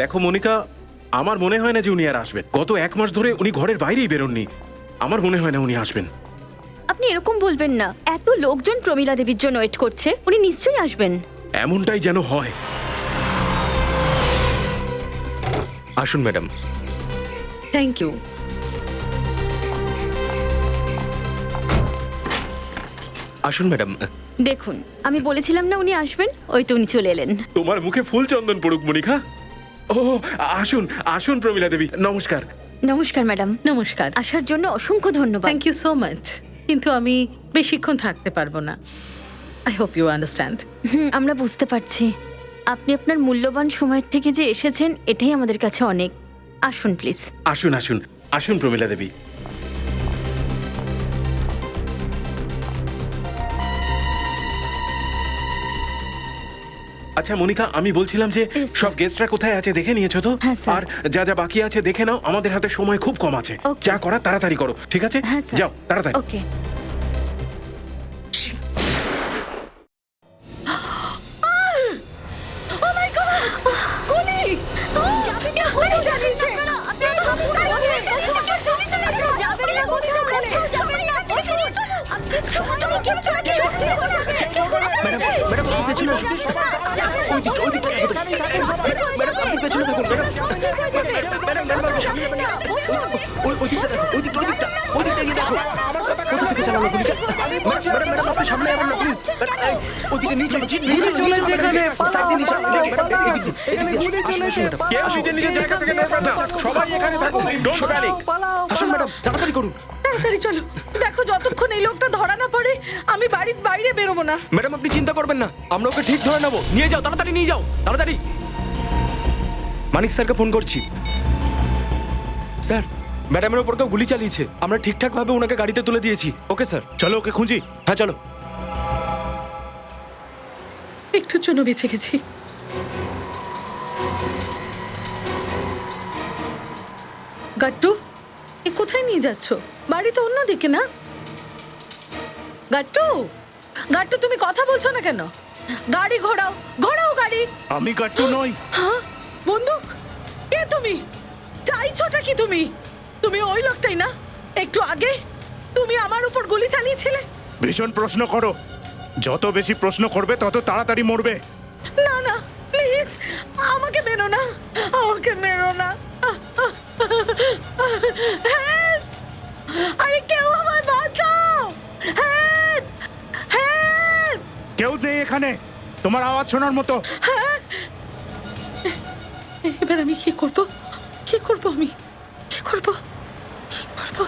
দেখো মনিকা, আমার মনে হয় না যে উনি আর আসবেন। গত 1 মাস ধরে উনি ঘরের বাইরেই বেরোননি। আমার মনে হয় না উনি আসবেন। আপনি এরকম বলবেন না, এত লোকজন প্রমীলা দেবীর জন্য ওয়েট করছে, উনি নিশ্চয়ই আসবেন। এমনটাই যেন হয়। আসুন ম্যাডাম। Thank you. আসুন ম্যাডাম। দেখুন, আমি বলেছিলাম না উনি আসবেন, ওই তো উনি চলে এলেন। তোমার মুখে ফুল চন্দন পড়ুক মনিকা। ও আসুন আসুন প্রমীলা দেবী, নমস্কার। নমস্কার ম্যাডাম, নমস্কার। আসার জন্য অসংখ্য ধন্যবাদ। Thank you so much. কিন্তু আমি বেশিক্ষণ থাকতে পারবো না। I hope you understand. আমরা বুঝতে পারছি। আপনি আপনার মূল্যবান সময় থেকে যে এসেছেন, এটাই আমাদের কাছে অনেক। আসুন প্লিজ। আসুন আসুন আসুন প্রমীলা দেবী। আচ্ছা মনিকা, আমি বলছিলাম যে Yes, sir. সব গেস্টরা কোথায় আছে দেখে নিয়েছো তো? হ্যাঁ, স্যার। আর যা যা বাকি আছে দেখে নাও, আমাদের হাতে সময় খুব কম আছে। Okay. যা করা তাড়াতাড়ি করো, ঠিক আছে? হ্যাঁ স্যার। যাও তাড়াতাড়ি। ওকে। ম্যাডাম ম্যাডাম আপনি পেছনে আসুন। ওই দিকটা দেখুন। ম্যাডাম আপনি পেছনে দেখুন। ম্যাডাম ম্যাডাম আপনি সামনে যাবেন না। ওই দিকটা দেখুন। ওই দিকটা গিয়ে দেখুন। কোথা থেকে চালানো গুলিটা? ম্যাডাম ম্যাডাম আপনি সামনে যাবেন না প্লিজ। ওইদিকে নিচে চলে এখানে সাইড দিয়ে নিচে। ম্যাডাম এদিক দিয়ে আসুন ম্যাডাম। কেউ নিজের নিজের জায়গা থেকে নড়বেন না, সবাই এখানে থাকুন। Don't panic. আসুন ম্যাডাম, তাড়াতাড়ি করুন। তাড়াতাড়ি চলো। দেখো, যতক্ষণ এই লোকটা ধরা না পড়ে আমি বাড়ির বাইরে বেরোবো না। ম্যাডাম আপনি চিন্তা করবেন না, আমরা ওকে ঠিক ধরে নেবো। নিয়ে যাও, তাড়াতাড়ি নিয়ে যাও, তাড়াতাড়ি। মানিক স্যারকে ফোন করছি। স্যার, ম্যাডামের ওপর কেউ গুলি চালিয়েছে। আমরা ঠিকঠাক ভাবে ওনাকে গাড়িতে তুলে দিয়েছি। Okay sir. চলো ওকে খুঁজি। হ্যাঁ চলো। একটুর জন্য বেঁচে গেছি। গাট্টু, এ কোথায় নিয়ে যাচ্ছ? বাড়ি তো অন্যদিকে না? গাট্টু, গাট্টু তুমি কথা বলছো না কেন? গাড়ি ঘোরাও, ঘোরাও গাড়ি। আমি গাট্টু নই। হ্যাঁ, বন্দুক? কে তুমি? চাইছোটা কি তুমি? তুমি ওই লোকটাই না একটু আগে তুমি আমার উপর গুলি চালিয়েছিলে? ভীষণ প্রশ্ন করো, যত বেশি প্রশ্ন করবে তত তাড়াতাড়ি মরবে। না না, প্লিজ আমাকে মেরো না, আমাকে মেরো না। Help! আরে কেউ আমায় বাঁচাও! Help! Help! কেউ নেই এখানে তোমার আওয়াজ শোনার মতো। এবার আমি কি করব? কি করব আমি? কি করব? কি করব?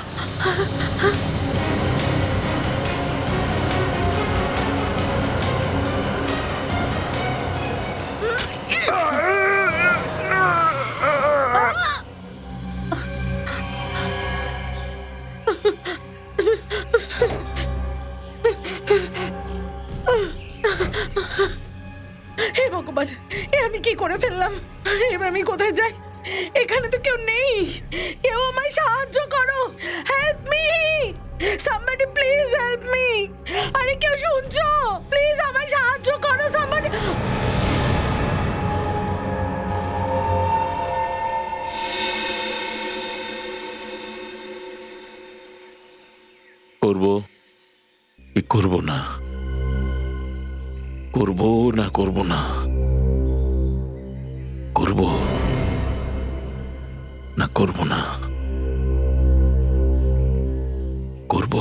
হে ভগবান, এ আমি কি করে ফেললাম? এবার আমি কোথায় যাই? এখানে তো কেউ নেই। কেউ আমায় সাহায্য করো। Help me, somebody please help me. আরে কেউ শুনছো? প্লিজ আমায় সাহায্য করো somebody. করব কি করব না, করব না করব না, করব না করব না, করব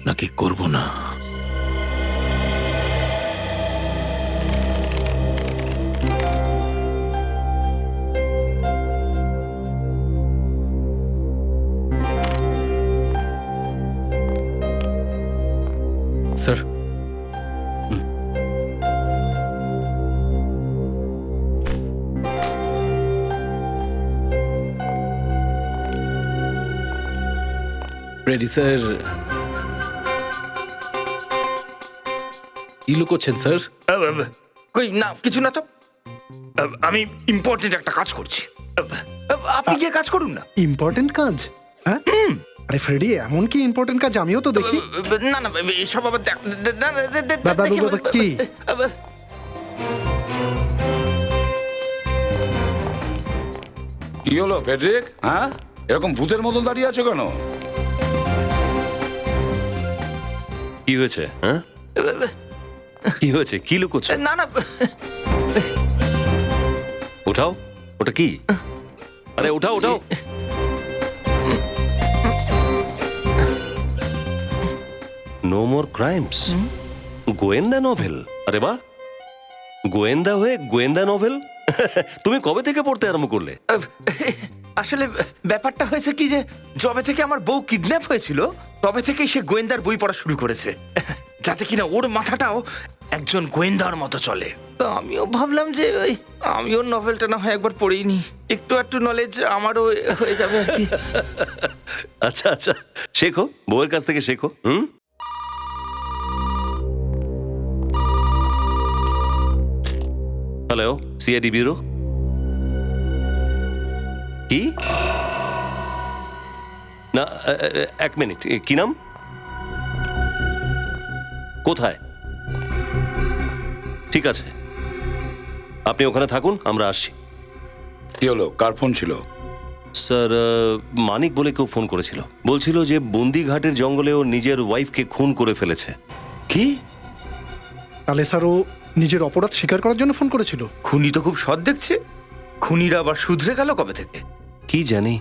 নাকি করব না? Sir, ready sir. কি লুকোচ্ছেন স্যার? কই না, কিছু না তো। আমি ইম্পর্টেন্ট একটা কাজ করছি। আপনি গিয়ে কাজ করুন না। ইম্পর্টেন্ট কাজ? হ্যাঁ, আরে ফ্রেডি, এমন কি ইম্পর্টেন্ট কাজ আমিও তো দেখি। না না, এসব আবার বাবা, কি? কি হলো ফেডরিক? হ্যাঁ, এরকম ভূতের মতন দাঁড়িয়ে আছো কেন? কি হয়েছে? হ্যাঁ, কি হয়েছে? কি লুকোচ্ছ? না না, উঠাও, ওটা কি? আরে উঠাও উঠাও। নো মোর ক্রাইমস, গোয়েন্দা নভেল। আরে বাহ, গোয়েন্দা হয়ে গোয়েন্দা নভেল। তুমি কবে থেকে পড়তে আরম্ভ করলে? আসলে ব্যাপারটা হয়েছে কি যে যবে থেকে আমার বউ কিডন্যাপ হয়েছিল তবে থেকেই সে গোয়েন্দার বই পড়া শুরু করেছে, যাতে কিনা ওর মাথাটাও একজন গোয়েন্দার মতো চলে। তো আমিও ভাবলাম যে ওই আমিও নভেলটা না হয় একবার পড়েই নি, একটু নলেজ আমারও হয়ে যাবে আর কি। আচ্ছা আচ্ছা, শেখো, বউয়ের কাছ থেকে শেখো। Hello, CID bureau. কি না, এক মিনিট, কি নাম, কোথায়? ঠিক আছে, আপনি ওখানে থাকুন, আমরা আসছি। কি হলো, কার ফোন ছিল? স্যার, মানিক বলে কেউ ফোন করেছিল, বলছিল যে বন্দিঘাটের জঙ্গলে ও নিজের ওয়াইফকে খুন করে ফেলেছে। কি? তাহলে স্যার ও নিজের অপরাধ স্বীকার করার জন্য ফোন করেছিল? খুনি তো খুব সৎ দেখছে, খুনিরা আবার শুধরে গেল কবে থেকে? কি জানি,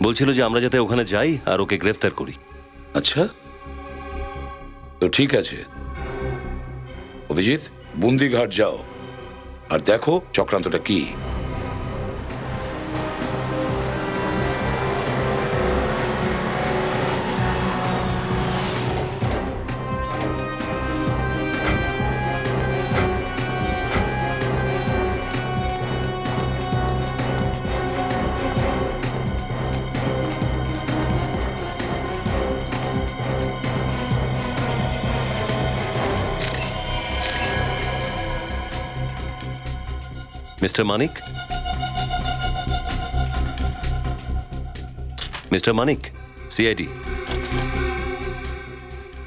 বলছিল যে আমরা যাতে ওখানে যাই আর ওকে গ্রেফতার করি। আচ্ছা, তো ঠিক আছে অভিজিৎ, বন্দিঘাট যাও আর দেখো চক্রান্তটা কি। মিস্টার মানিক, মিস্টার মানিক, সিআইডি।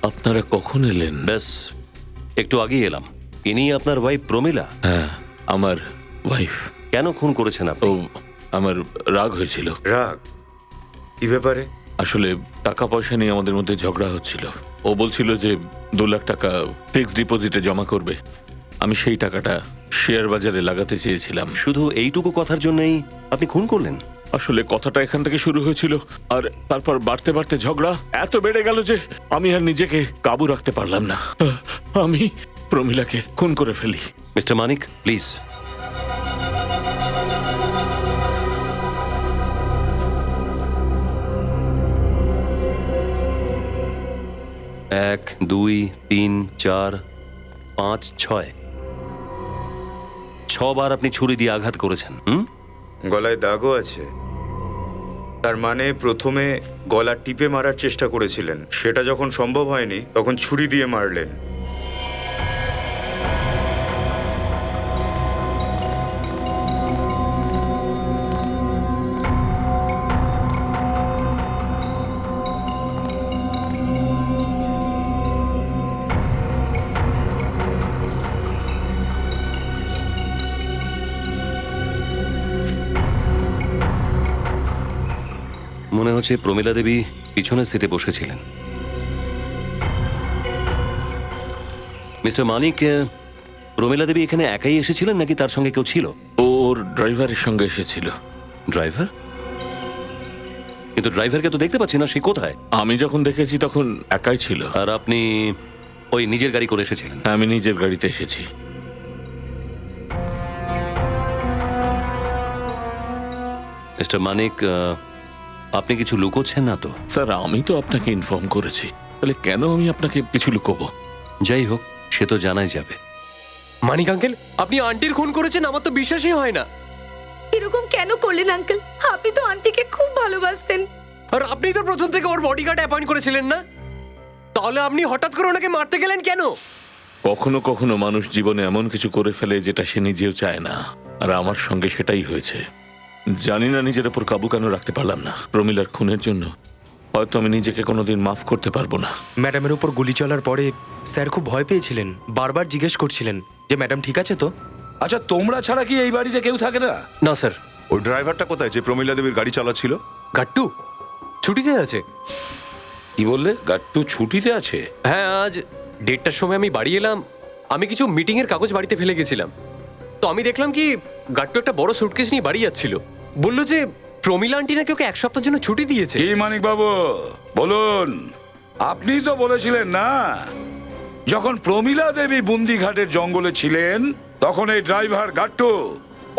আপনারা কখন এলেন? ব্যাস একটু আগেই এলাম। ইনি আপনার ওয়াইফ প্রমিলা? হ্যাঁ, আমার ওয়াইফ। কেন খুন করেছেন আপনি? ও, আমার রাগ হয়েছিল। রাগ? কি ব্যাপারে? আসলে টাকা পয়সা নিয়ে আমাদের মধ্যে ঝগড়া হচ্ছিল। ও বলছিল যে 2 লাখ টাকা ফিক্সড ডিপোজিটে জমা করবে। আমি সেই টাকাটা শেয়ার বাজারে লাগাতে চেয়েছিলাম। শুধু এইটুকু কথার জন্যই আপনি খুন করলেন? আসলে কথাটা এখান থেকে শুরু হয়েছিল, আর তারপর বাড়তে বাড়তে ঝগড়া এত বেড়ে গেল যে আমি আর নিজেকে কাবু রাখতে পারলাম না। আমি প্রমিলাকে খুন করে ফেলি। Mister Manik, please. এক, 2, 3, 4, 5, 6 6বার আপনি ছুরি দিয়ে আঘাত করেছেন। গলায় দাগও আছে। তার মানে প্রথমে গলা টিপে মারার চেষ্টা করেছিলেন, সেটা যখন সম্ভব হয়নি তখন ছুরি দিয়ে মারলেন। মনে হচ্ছে প্রমিলা দেবী পিছনের সিটে বসেছিলেন। মিস্টার মানিক, প্রমিলা দেবী এখানে একাই এসেছিলেন নাকি তার সঙ্গে কেউ ছিল? ওর ড্রাইভারের সঙ্গে এসেছিল। ড্রাইভার? কিন্তু ড্রাইভারকে তো দেখতে পাচ্ছি না, সে কোথায়? আমি যখন দেখেছি তখন একাই ছিল। আর আপনি ওই নিজের গাড়ি করে এসেছিলেন? আমি নিজের গাড়িতে এসেছি। মিস্টার মানিক, আপনি কিছু লুকোচ্ছেন না তো? স্যার, আমি তো আপনাকে ইনফর্ম করেছি, তাহলে কেন আমি আপনাকে কিছু লুকোবো? যাই হোক, সে তো জানাই যাবে। মানিক আঙ্কেল, আপনি আন্টির খুন করেছেন, আমার তো বিশ্বাসই হয় না। এরকম কেন করলেন আঙ্কেল? আপনি তো আন্টিকে খুব ভালোবাসতেন। আর আপনি তো প্রথম থেকে ওর বডিগার্ড অ্যাপয়েন্ট করেছিলেন না? তাহলে আপনি হঠাৎ করে ওনাকে মারতে গেলেন কেন? কখনো কখনো মানুষ জীবনে এমন কিছু করে ফেলে যেটা সে নিজেও চায় না, আর আমার সঙ্গে সেটাই হয়েছে। জানি না নিজের উপর কাবু কেন রাখতে পারলাম না। প্রমিলার খুনের জন্য হয়তো আমি নিজেকে কোনোদিন মাফ করতে পারবো না। ম্যাডামের উপর গুলি চলার পরে স্যার খুব ভয় পেয়েছিলেন, বারবার জিজ্ঞেস করছিলেন যে ম্যাডাম ঠিক আছে তো। আচ্ছা তোমরা ছাড়া কি এই বাড়িতে কেউ থাকে না? না স্যার। ওই ড্রাইভারটা কোথায় যে প্রমীলা দেবীর গাড়ি চালাচ্ছিল? গাট্টু ছুটিতে আছে। কি বললে? গাট্টু ছুটিতে আছে? হ্যাঁ, আজ 1:30টার সময় আমি বাড়ি এলাম। আমি কিছু মিটিং এর কাগজ বাড়িতে ফেলে গেছিলাম, তো আমি দেখলাম কি গাট্টু একটা বড় সুটকেস নিয়ে বাড়ি যাচ্ছিল। বললো যে প্রমিলা আন্টি নাকি ওকে 1 সপ্তাহের জন্য ছুটি দিয়েছে। কি মানিক বাবু বলুন, আপনি তো বলেছিলেন না যখন প্রমিলা দেবী বুন্দিঘাটের জঙ্গলে ছিলেন তখন এই ড্রাইভার গাট্টু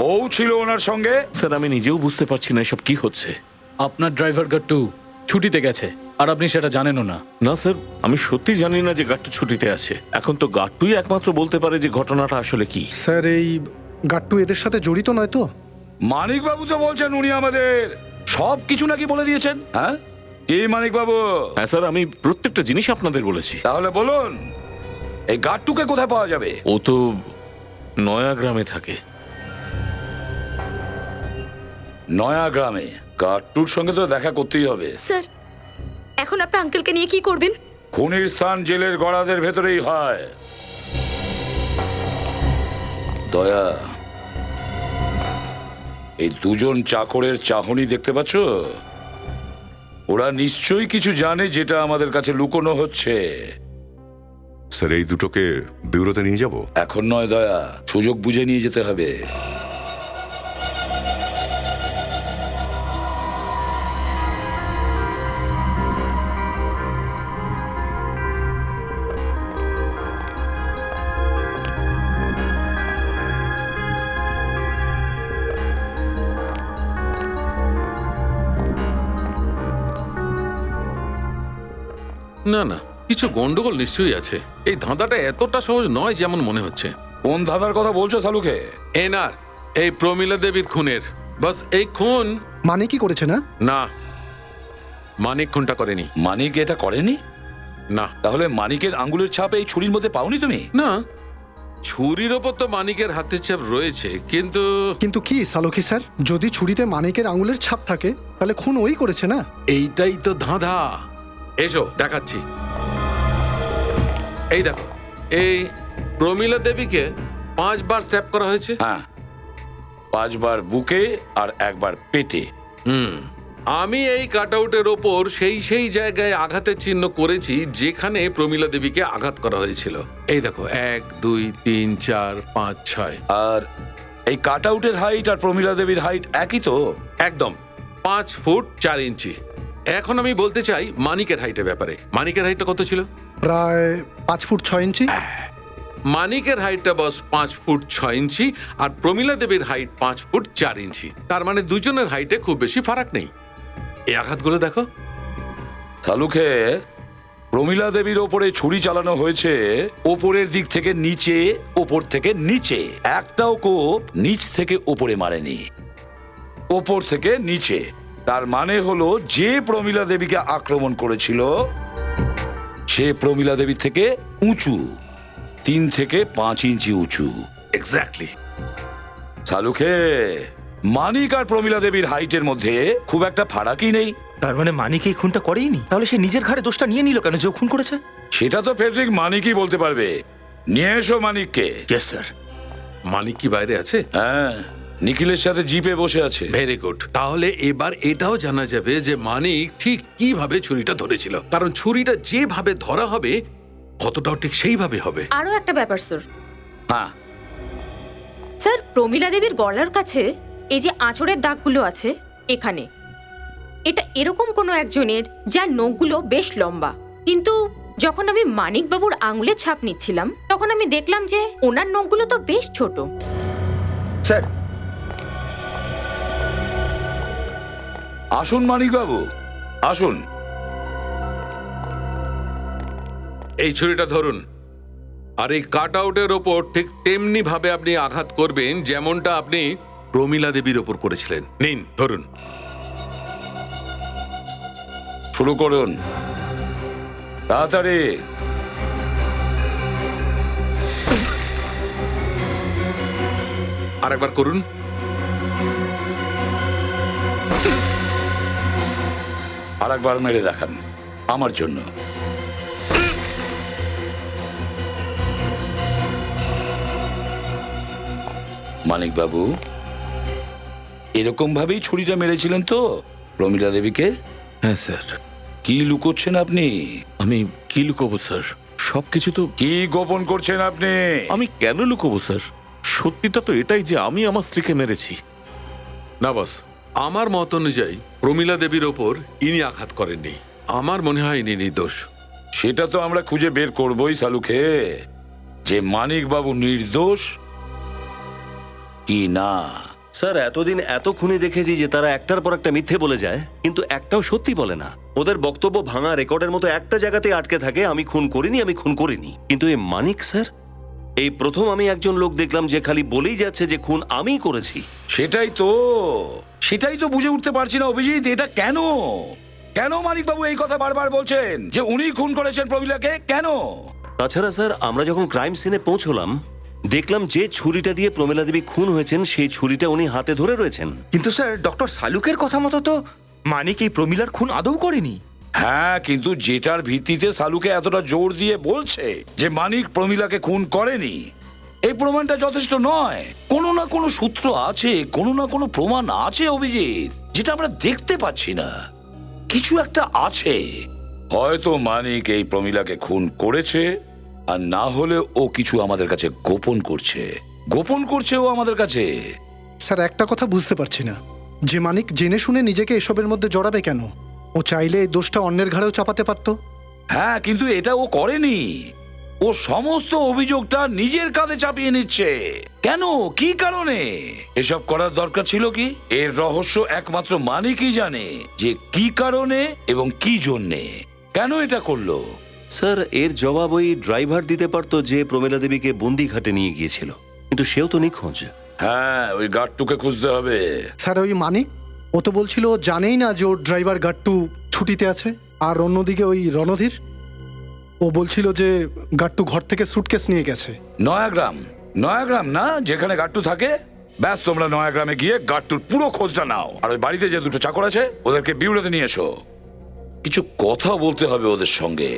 ও ছিল ওনার সঙ্গে? স্যার আমি নিজেও বুঝতে পারছি না এসব কি হচ্ছে। আপনার ড্রাইভার গাট্টু ছুটিতে গেছে আর আপনি সেটা জানেনও না। না স্যার, আমি সত্যি জানি না যে গাট্টু ছুটিতে আছে। এখন তো গাট্টুই একমাত্র বলতে পারে যে ঘটনাটা আসলে কি। স্যার এই গাট্টু এদের সাথে জড়িত নয় তো? মানিক বাবু তো বলছেন উনি আমাদের সব কিছু নাকি বলে দিয়েছেন। হ্যাঁ কি মানিক বাবু? হ্যাঁ স্যার, আমি প্রত্যেকটা জিনিস আপনাদের বলেছি। তাহলে বলুন এই গাট্টুকে কোথায় পাওয়া যাবে? ও তো নয়া গ্রামে থাকে। নয়া গ্রামে? গাট্টুর সঙ্গে তো দেখা করতেই হবে। স্যার, এখন আপনার আঙ্কেলকে নিয়ে কি করবেন? খুনির স্থান জেলের গড়াদের ভেতরেই হয়। দয়া, এই দুজন চাকরের চাহনি দেখতে পাচ্ছ? ওরা নিশ্চয়ই কিছু জানে যেটা আমাদের কাছে লুকোনো হচ্ছে। স্যার এই দুটোকে ব্যুরোতে নিয়ে যাব? এখন নয় দয়া, সুযোগ বুঝে নিয়ে যেতে হবে। না না, কিছু গন্ডগোল নিশ্চয়ই আছে। এই ধাঁধাটা এতটা সহজ নয় যেমন মনে হচ্ছে। কোন ধাঁধার কথা বলছো সালুকে? এনার এই প্রমিলা দেবীর খুনের। বাস এই খুন মানে কি করেছে না? না, মানিক খুনটা করেনি। মানিক এটা করেনি? না। তাহলে মানিকের আঙ্গুলের ছাপ এই ছুরির মধ্যে পাওনি তুমি? না, ছুরির ওপর তো মানিকের হাতের ছাপ রয়েছে, কিন্তু কিন্তু কি সালুকি স্যার, যদি ছুরিতে মানিকের আঙুলের ছাপ থাকে তাহলে খুন ওই করেছে না? এইটাই তো ধাঁধা। এসো দেখাচ্ছি। এই দেখো, এই প্রমিলা দেবীকে 5 বার স্ট্যাপ করা হয়েছে। হ্যাঁ, 5 বার বুকে আর 1 বার পেটে। আমি এই কাটআউটের ওপর সেই জায়গায় আঘাতের চিহ্ন করেছি যেখানে প্রমিলা দেবীকে আঘাত করা হয়েছিল। এই দেখো, 1 2 3 4 5 6। আর এই কাটআউটের হাইট আর প্রমিলা দেবীর হাইট একই তো? একদম 5 ফুট 4 ইঞ্চি। এখন আমি বলতে চাই মানিকের হাইটের ব্যাপারে। মানিকের হাইটটা কত ছিল? প্রায় 5 ফুট 6 ইঞ্চি। মানিকের হাইটটা বস 5 ফুট 6 ইঞ্চি আর প্রমিলা দেবীর হাইট 5 ফুট 4 ইঞ্চি। তার মানে দুজনের হাইটে খুব বেশি ফারাক নেই। এই আঘাতগুলো দেখো। সালুকে, প্রমিলা দেবীর ওপরে ছুরি চালানো হয়েছে ওপরের দিক থেকে নিচে, ওপর থেকে নিচে। একটাও কোপ নিচ থেকে ওপরে মারেনি, ওপর থেকে নিচে। তার মানে হলো যে প্রমিলা দেবীকে আক্রমণ করেছিল সে প্রমিলা দেবীর থেকে উঁচু, 3 থেকে 5 ইঞ্চি উঁচু। এক্স্যাক্টলি। সালুকে, মানিক আর প্রমিলা দেবীর হাইটের মধ্যে খুব একটা ফারাকই নেই। তার মানে মানিক এই খুনটা করেইনি? তাহলে সে নিজের ঘাড়ে দোষটা নিয়ে নিল কেন যে ও খুন করেছে? সেটা তো ফেডরিক মানিকই বলতে পারবে। নিয়ে এসো মানিককে। Yes sir. মানিক কি বাইরে আছে? হ্যাঁ, নিখিলের সাথে জিপে বসে আছে। Very good. তাহলে এবার এটাও জানা যাবে যে মানিক ঠিক কিভাবে ছুরিটা ধরেছিল, কারণ ছুরিটা যেভাবে ধরা হবে কতটাও ঠিক সেইভাবে হবে। আরো একটা ব্যাপার স্যার। হ্যাঁ স্যার, প্রমিলা দেবীর গলার কাছে এই যে আঁচড়ের দাগগুলো আছে এখানে, এটা এরকম কোনো একজনের যার নখগুলো বেশ লম্বা। কিন্তু যখন আমি মানিক বাবুর আঙুলের ছাপ নিচ্ছিলাম তখন আমি দেখলাম যে ওনার নখগুলো তো বেশ ছোট। স্যার আসুন মানিক বাবু, আসুন। এই ছুরিটা ধরুন, আর এই কাট আউটের ওপর ঠিক তেমনি ভাবে আপনি আঘাত করবেন যেমনটা আপনি প্রমিলা দেবীর ওপর করেছিলেন। নিন, ধরুন। শুরু করুন তাড়াতাড়ি। আরেকবার করুন। আরেকবার মেরে দেখান আমার জন্য। মানিক বাবু, এরকম ভাবেই ছুরিটা মেরেছিলেন তো প্রমীলা দেবীকে? হ্যাঁ স্যার। কি লুকোচ্ছেন আপনি? আমি কি লুকোবো স্যার? সবকিছু তো। কি গোপন করছেন আপনি? আমি কেন লুকোবো স্যার? সত্যিটা তো এটাই যে আমি আমার স্ত্রীকে মেরেছি। না বস, আমার মত অনুযায়ী প্রমীলা দেবীর ওপর ইনি আঘাত করেননি। আমার মনে হয় ইনি নির্দোষ। সেটা তো আমরা খুঁজে বের করবই সালুকে, যে মানিক বাবু নির্দোষ কি না। স্যার, এতদিন এত খুনি দেখেছি যে তারা একটার পর একটা মিথ্যে বলে যায়, কিন্তু একটাও সত্যি বলে না। ওদের বক্তব্য ভাঙা রেকর্ডের মতো একটা জায়গাতে আটকে থাকে, আমি খুন করিনি, আমি খুন করিনি। কিন্তু এই মানিক স্যার, এই প্রথম আমি একজন লোক দেখলাম যে খালি বলেই যাচ্ছে যে খুন আমিই করেছি। সেটাই তো বুঝে উঠতে পারছি না অভিজিৎ, এটা কেন? কেন মানিক বাবু এই কথা বারবার বলছেন যে উনি খুন করেছেন প্রমীলাকে? কেন? তাছাড়া স্যার, আমরা যখন ক্রাইম সিনে পৌঁছলাম দেখলাম যে ছুরিটা দিয়ে প্রমীলা দেবী খুন হয়েছেন সেই ছুরিটা উনি হাতে ধরে রয়েছেন। কিন্তু স্যার, ডক্টর সালুকের কথা মতো তো মানিক এই প্রমীলার খুন আদৌ করেনি। হ্যাঁ, কিন্তু যেটার ভিত্তিতে সালুকে এতটা জোর দিয়ে বলছে যে মানিক প্রমীলাকে খুন করেনি, এই প্রমাণটা যথেষ্ট নয়। কোনো না কোনো সূত্র আছে, কোনো না কোনো প্রমাণ আছে অভিজিৎ, যেটা আমরা দেখতে পাচ্ছি না। কিছু একটা আছে। হয়তো মানিক এই প্রমীলাকে খুন করেছে, আর না হলে ও কিছু আমাদের কাছে গোপন করছে ও আমাদের কাছে। স্যার, একটা কথা বুঝতে পারছি না, যে মানিক জেনে শুনে নিজেকে এসবের মধ্যে জড়াবে কেন? ও চাইলে এই দোষটা অন্যের ঘাড়েও চাপাতে পারতো। হ্যাঁ, কিন্তু এটা ও করেনি। ও সমস্ত অভিযোগটা নিজের কাঁধে চাপিয়ে নিচ্ছে। কেন? কি কারণে এসব করার দরকার ছিল? কি এর রহস্য একমাত্র মানিকই জানে, যে কি কারণে এবং কি জন্যে কেন এটা করলো। স্যার, এর জবাব ওই ড্রাইভার দিতে পারতো যে প্রমীলা দেবীকে বন্দিঘাটে নিয়ে গিয়েছিল, কিন্তু সেও তো নিখোঁজ। হ্যাঁ, ওই গার্ডটুকে খুঁজতে হবে। স্যার, ওই মানিক ও তো বলছিল ও জানেই না যে ওর ড্রাইভার গাট্টু ছুটিতে আছে। আর অন্যদিকে ওই রণধীর, ও বলছিল যে গাট্টু ঘর থেকে সুটকেস নিয়ে গেছে। নয়াগ্রাম না, যেখানে গাট্টু থাকে। ব্যাস, তোমরা নয়াগ্রামে গিয়ে গাট্টুর পুরো খোঁজটা নাও, আর ওই বাড়িতে যে দুটো চাকর আছে ওদেরকে বিউড়োতে নিয়ে এসো। কিছু কথা বলতে হবে ওদের সঙ্গে।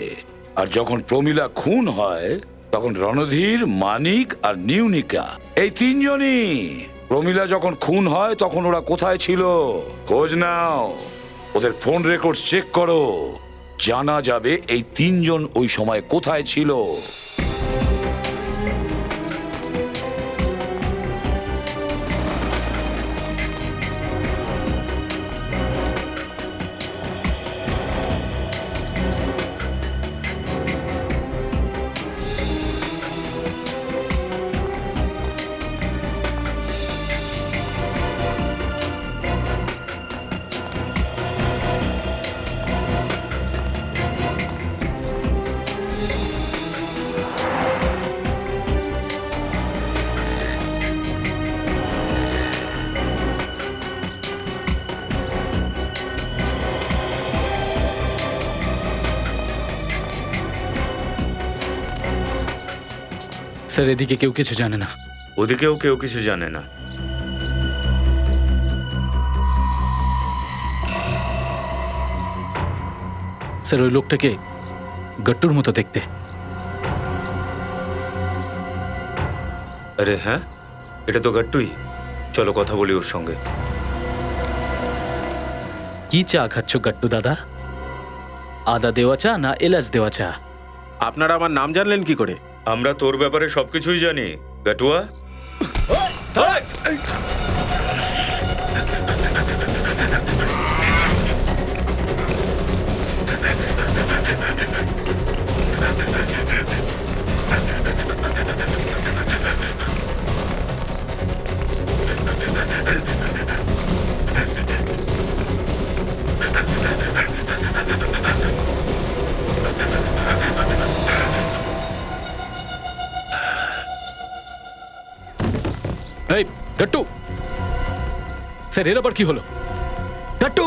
আর যখন প্রমীলা খুন হয় তখন রণধীর, মানিক আর নিউনিকা, এই তিনজনই। প্রমীলা যখন খুন হয় তখন ওরা কোথায় ছিল খোঁজ নাও, ওদের ফোন রেকর্ড চেক করো, জানা যাবে এই তিনজন ওই সময় কোথায় ছিল। স্যার, এদিকে কেউ কিছু জানে না। ওদিকেও কেউ কিছু জানে না। স্যার, ওই লোকটাকে গট্টুর মতো দেখতে। আরে হ্যাঁ, এটা তো গাট্টুই। চলো কথা বলি ওর সঙ্গে। কি চা খাচ্ছ গট্টু দাদা? আদা দেওয়া চা না এলাচ দেওয়া চা? আপনারা আমার নাম জানলেন কি করে? আমরা তোর ব্যাপারে সবকিছুই জানি গাটুয়া। এই গট্টু, স্যার এর আবার কি হলো? গট্টু,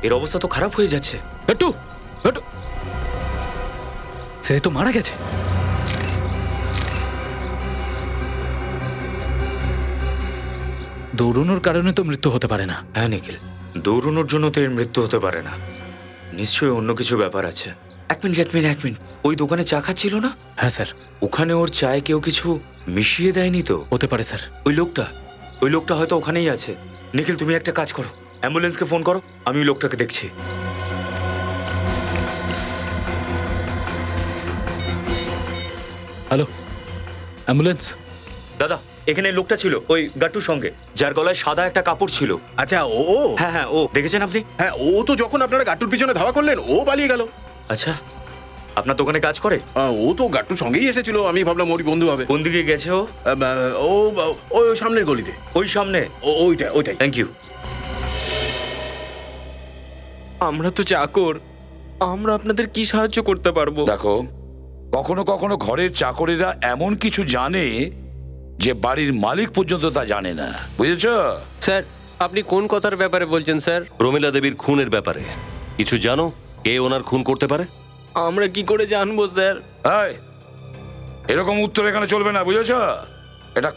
এর অবস্থা তো খারাপ হয়ে যাচ্ছে। গট্টু, গট্টু, স্যার তো মারা গেছে। দৌড়ানোর কারণে তো মৃত্যু হতে পারে না। হ্যাঁ নিখিল, দৌড়ানোর জন্য তো এর মৃত্যু হতে পারে না। নিশ্চয়ই অন্য কিছু ব্যাপার আছে। এক মিনিট ওই দোকানে চা খাচ্ছিল না? হ্যাঁ স্যার। ওখানে ওর চায়ে কেউ কিছু মিশিয়ে দেয়নি তো? হতে পারে স্যার। ওই লোকটা হয়তো ওখানেই আছে। নিখিল, তুমি একটা কাজ করো, অ্যাম্বুলেন্সকে ফোন করো, আমি ওই লোকটাকে দেখছি। Hello, ambulance. দাদা, এখানে এই লোকটা ছিল ওই গাট্টুর সঙ্গে, যার গলায় সাদা একটা কাপড় ছিল। আচ্ছা, ও হ্যাঁ, ও দেখেছেন আপনি? হ্যাঁ, ও তো যখন আপনারা গাট্টুর পিছনে ধাওয়া করলেন ও পালিয়ে গেল। আচ্ছা, আপনার দোকানে কাজ করে? ও তো গাট্টুর সঙ্গেই এসেছিল, আমি ভাবলাম ওরই বন্ধু হবে। কোন দিকে গেছে ও? ওই সামনের গলিতে। ওই সামনে? ওইটাই। Thank you. আমরা তো চাকর, আমরা আপনাদের কি সাহায্য করতে পারবো? দেখো, কখনো কখনো ঘরের চাকরেরা এমন কিছু জানে যে বাড়ির মালিক পর্যন্ত তা জানে না, বুঝেছ? স্যার, আপনি কোন কথার ব্যাপারে বলছেন স্যার? প্রমীলা দেবীর খুনের ব্যাপারে কিছু জানো? কে ওনার খুন করতে পারে? আমরা কি করে জানবো স্যার? এই, এরকম উত্তর এখানে চলবে না, বুঝেছ? এটা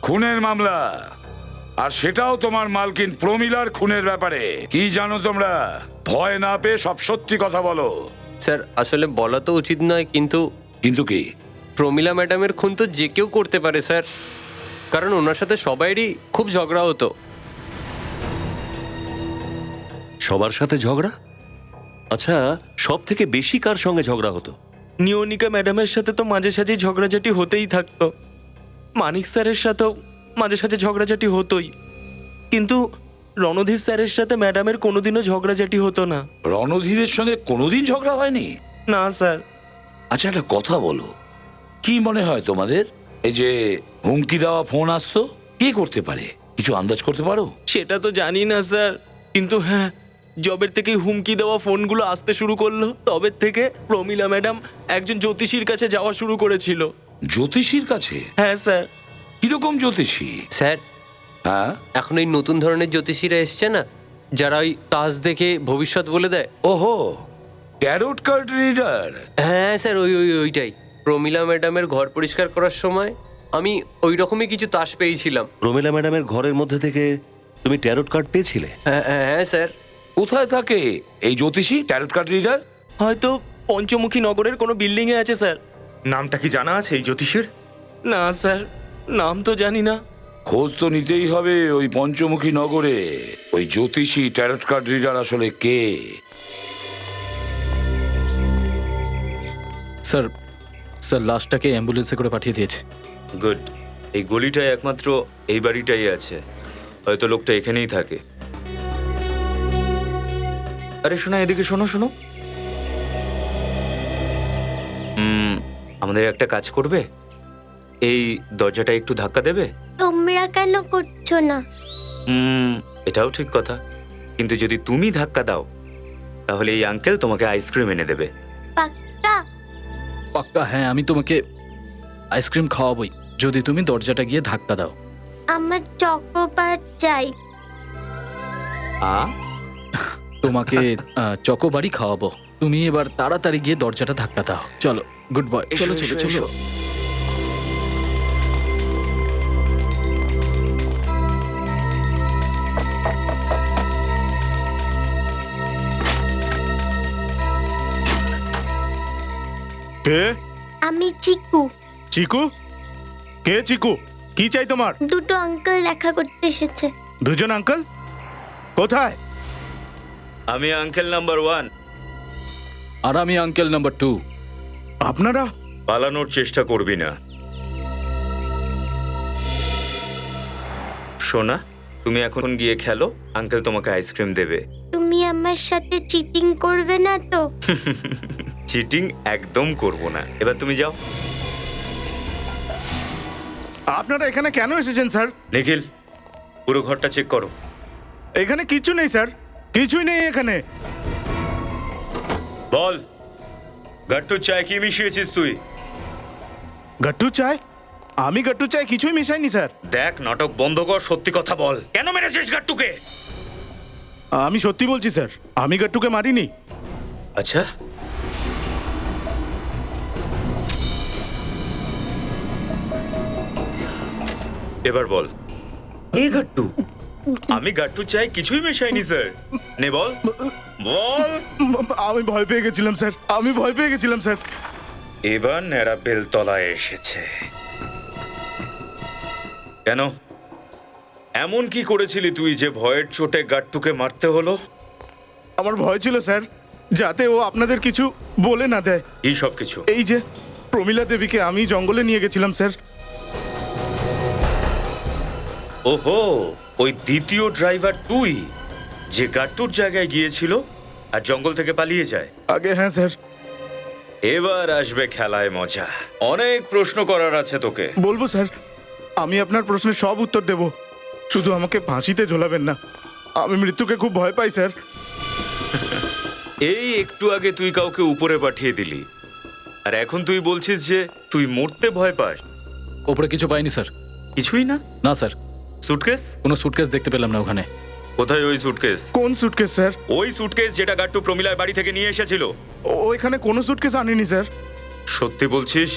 খুনের মামলা, আর সেটাও তোমার মালকিন প্রমীলার খুনের ব্যাপারে। কি জানো তোমরা? ভয় না পেয়ে সব সত্যি কথা বলো। স্যার, আসলে বলা তো উচিত নয়, কিন্তু কি? প্রমীলা ম্যাডামের খুন তো যে কেউ করতে পারে স্যার, কারণ ওনার সাথে সবাইরই খুব ঝগড়া হতো। সবার সাথে ঝগড়া? আচ্ছা, সব থেকে বেশি কার সঙ্গে ঝগড়া হতো? নিয়নিকা ম্যাডামের সাথে তো মাঝে সাঝে ঝগড়াঝাটি হতেই থাকতো, মানিক স্যারের সাথেও মাঝে সাঝে ঝগড়াঝাটি হতোই, কিন্তু রণধীর স্যারের সাথে ম্যাডামের কোনোদিনও ঝগড়াঝাটি হতো না। রণধীরের সঙ্গে কোনোদিন ঝগড়া হয়নি? না স্যার। আচ্ছা, একটা কথা বলো, কি মনে হয় তোমাদের? এই যে হুমকি দেওয়া ফোন আসতো, কে করতে পারে? কিছু আন্দাজ করতে পারো? সেটা তো জানি না স্যার, কিন্তু হ্যাঁ, জবের থেকে হুমকি দেওয়া ফোনগুলো আসতে শুরু করলো, তবে থেকে প্রমীলা ম্যাডাম একজন জ্যোতিষীর কাছে যাওয়া শুরু করেছিল। জ্যোতিষীর কাছে? হ্যাঁ স্যার। কিরকম জ্যোতিষী? স্যার, হ্যাঁ, এখন এই নতুন ধরনের জ্যোতিষীরা এসছে না, যারা ওই তাজ দেখে ভবিষ্যৎ বলে দেয়। ওহো, ট্যারোট কার্ড রিডার? হ্যাঁ স্যার, ওইটাই। প্রমীলা ম্যাডামের ঘর পরিষ্কার করার সময় আমি ওই রকমই কিছু তাস পেয়েছিলাম। প্রমীলা ম্যাডামের ঘরের মধ্যে থেকে তুমি ট্যারোট কার্ড পেয়েছিলে? হ্যাঁ স্যার। কোথায় থাকে এই জ্যোতিষী ট্যারোট কার্ড রিডার? হয়তো পঞ্চমুখী নগরের কোনো বিল্ডিংয়ে আছে স্যার। নামটা কি জানা আছে এই জ্যোতিষীর? না স্যার, নাম তো জানি না। খোঁজ তো নিতেই হবে ওই পঞ্চমুখী নগরে, ওই জ্যোতিষী ট্যারোট কার্ড রিডার আসলে কে। স্যার, লাশটাকে অ্যাম্বুলেন্সে করে পাঠিয়ে দিয়েছে। গুড। এই গলিটাই একমাত্র এই বাড়িটাই আছে, হয়তো লোকটা এখানেই থাকে। আরে শোনা, এদিকে শোনো। আমাদের একটা কাজ করবে, এই দরজাটা একটু ধাক্কা দেবে? তোমরা কেন করছো না? এটাও ঠিক কথা, কিন্তু যদি তুমি ধাক্কা দাও তাহলে এই আঙ্কেল তোমাকে আইসক্রিম এনে দেবে। পাক্কা? হ্যাঁ, আমি তোমাকে আইসক্রিম খাওয়াবই যদি তুমি দরজাটা গিয়ে ধাক্কা দাও। আমার চকোবার চাই। তোমাকে চকোবারই খাওয়াবো। তুমি এবার তাড়াতাড়ি গিয়ে দরজাটা ধাক্কা দাও। চলো, গুড বয়, চলো। কে? আমি চিকু। চিকু? কে চিকু? কি চাই তোমার? দুটো আঙ্কেল দেখা করতে এসেছে। দুজন আঙ্কেল? কোথায়? আমি আঙ্কেল নাম্বার 1। আর আমি আঙ্কেল নাম্বার 2। আপনারা? পালানোর চেষ্টা করবি না। সোনা, তুমি এখন গিয়ে খেলো, আঙ্কেল তোমাকে আইসক্রিম দেবে। তুমি আমার সাথে চিটিং করবে না তো? চিটিং একদম করব না। এবার তুমি যাও। আপনারা এখানে কেন এসেছেন স্যার? নিখিল, পুরো ঘরটা চেক করো। এখানে কিছু নেই স্যার, কিছুই নেই এখানে। বল, গাট্টুর চায় কি মিশিয়েছিস তুই? গাট্টুর চায়? আমি গাট্টুর চায় কিছুই মিশাইনি স্যার। দেখ, নাটক বন্ধ কর, সত্যি কথা বল, কেন মেরেছিস গাট্টুকে? আমি সত্যি বলছি স্যার, আমি গাট্টুকে মারিনি। আচ্ছা, এবার বল। এই গাট্টু আমি গাট্টু চাই কিছুই মেশাইনি স্যার। নে বল বল। আমি ভয় পেয়ে গেছিলাম স্যার, আমি ভয় পেয়ে গেছিলাম স্যার। এবার ন্যাড়া বেলতলায় এসেছে। কেন, এমন কি করেছিলি তুই যে ভয়ের চোটে গাট্টুকে মারতে হলো? আমার ভয় ছিল স্যার, যাতে ও আপনাদের কিছু বলে না দেয়। এই সব কিছু? এই যে প্রমীলা দেবীকে আমি জঙ্গলে নিয়ে গেছিলাম স্যার। ওহো, ওই দ্বিতীয় ড্রাইভার তুই, যে গাট্টুর জায়গায় গিয়েছিল আর জঙ্গল থেকে পালিয়ে যায়? আগে হ্যাঁ স্যার। এবার আসবে খেলায় মজা। অনেক প্রশ্ন করার আছে তোকে। বলবো স্যার, আমি আপনার প্রশ্নের সব উত্তর দেব, শুধু আমাকে ফাঁসিতে ঝোলাবেন না। আমি মৃত্যুকে খুব ভয় পাই স্যার। এই একটু আগে তুই কাউকে উপরে পাঠিয়ে দিলি, আর এখন তুই বলছিস যে তুই মরতে ভয় পাস। ওপরে কিছু পাইনি স্যার। কিছুই না? না স্যার। সুটকেস? কোনো সুটকেস দেখতে পেলাম না ওখানে। কোথায় ওই সুটকেস? কোন সুটকেস স্যার? ওই সুটকেস যেটা গাট্টু প্রমিলার বাড়ি থেকে নিয়ে এসেছিল। ও এখানে কোনো সুটকেস আনেনি স্যার। সত্যি বলছিস?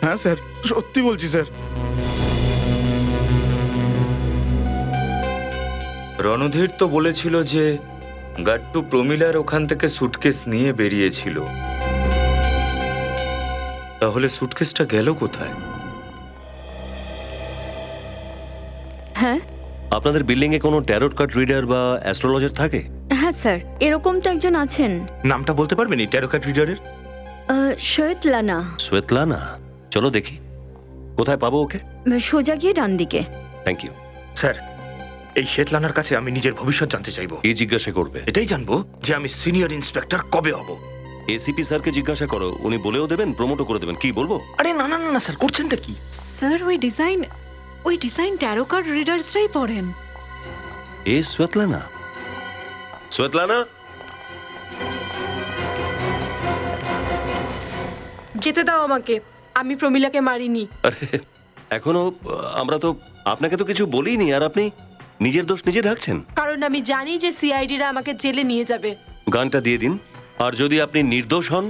হ্যাঁ স্যার, সত্যি বলছি স্যার। রণধীর তো বলেছিল যে গাট্টু প্রমিলার ওখান থেকে সুটকেস নিয়ে বেরিয়েছিল। তাহলে সুটকেসটা গেল কোথায়? হ্যাঁ আপনাদের বিল্ডিং এ কোনো ট্যারোট কার্ড রিডার বা অ্যাস্ট্রোলজার থাকে? হ্যাঁ স্যার, এরকম তো একজন আছেন। নামটা বলতে পারবেন এই ট্যারো কার্ড রিডারের? শৈতলানা। শ্বেতলানা? চলো দেখি, কোথায় পাবো ওকে? সোজা গিয়ে ডান দিকে। Thank you. স্যার, এই শ্বেতলানার কাছে আমি নিজের ভবিষ্যৎ জানতে চাইবো। কি জিজ্ঞাসা করবে? এটাই জানবো যে আমি সিনিয়র ইন্সপেক্টর কবে হব। এসিপি স্যারকে জিজ্ঞাসা করো, উনি বলেও দেবেন, প্রমোটও করে দেবেন। কি বলবো? আরে না না না স্যার, করছেনটা কি? স্যার ওই ডিজাইন ট্যারো কার্ড রিডার্সরাই পড়েন। এ শ্বেতলানা? শ্বেতলানা? যেতে দাও আমাকে, আমি প্রমিলাকে মারিনি। আরে এখনো আমরা তো আপনাকে তো কিছু বলিনি, আর আপনি নিজের দোষ নিজে ঢাকছেন। কারণ আমি জানি যে সিআইডিরা আমাকে জেলে নিয়ে যাবে। গানটা দিয়ে দিন। আর যদি আপনি নির্দোষ হন,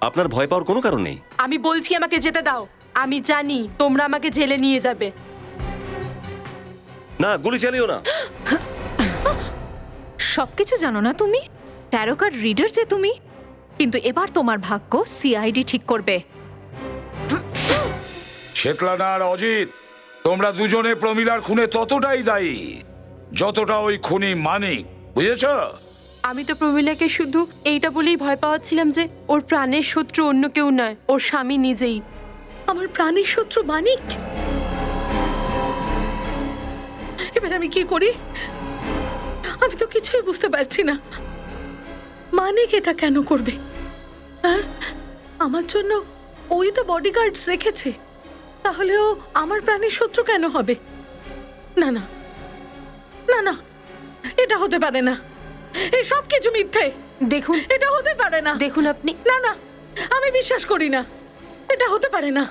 আপনার ভয় পাওয়ার কোনো কারণ নেই। আমি বলছি আমাকে যেতে দাও, আমি জানি তোমরা আমাকে জেলে নিয়ে যাবে। না, গুলি চালিও না। সবকিছু জানো না তুমি? ট্যারো কার্ড রিডার যে তুমি, কিন্তু এবার তোমার ভাগ্য সিআইডি ঠিক করবে। শ্বেতলানা আর অজিত, তোমরা দুজনে প্রমিলার খুনে ততটাই দায়ী যতটা ওই খুনি মানিক, বুঝেছ? আমি তো প্রমিলাকে শুধু এইটা বলেই ভয় পাওয়াচ্ছিলাম যে ওর প্রাণের শত্রু অন্য কেউ নয়, ওর স্বামী নিজেই। আমার প্রাণের শত্রু মানিক। এবার আমি কি করি? আমি তো কিছুই বুঝতে পারছি না। মানিক এটা কেন করবে? হ্যাঁ, আমার জন্য ওই তো বডিগার্ডস রেখেছে, তাহলে ও আমার প্রাণের শত্রু কেন হবে? না না না না, এটা হতে পারে না। এই সব কিছু মিথ্যে। দেখুন, এটা হতে পারে না। দেখুন আপনি, না না, আমি বিশ্বাস করি না, এটা হতে পারে না।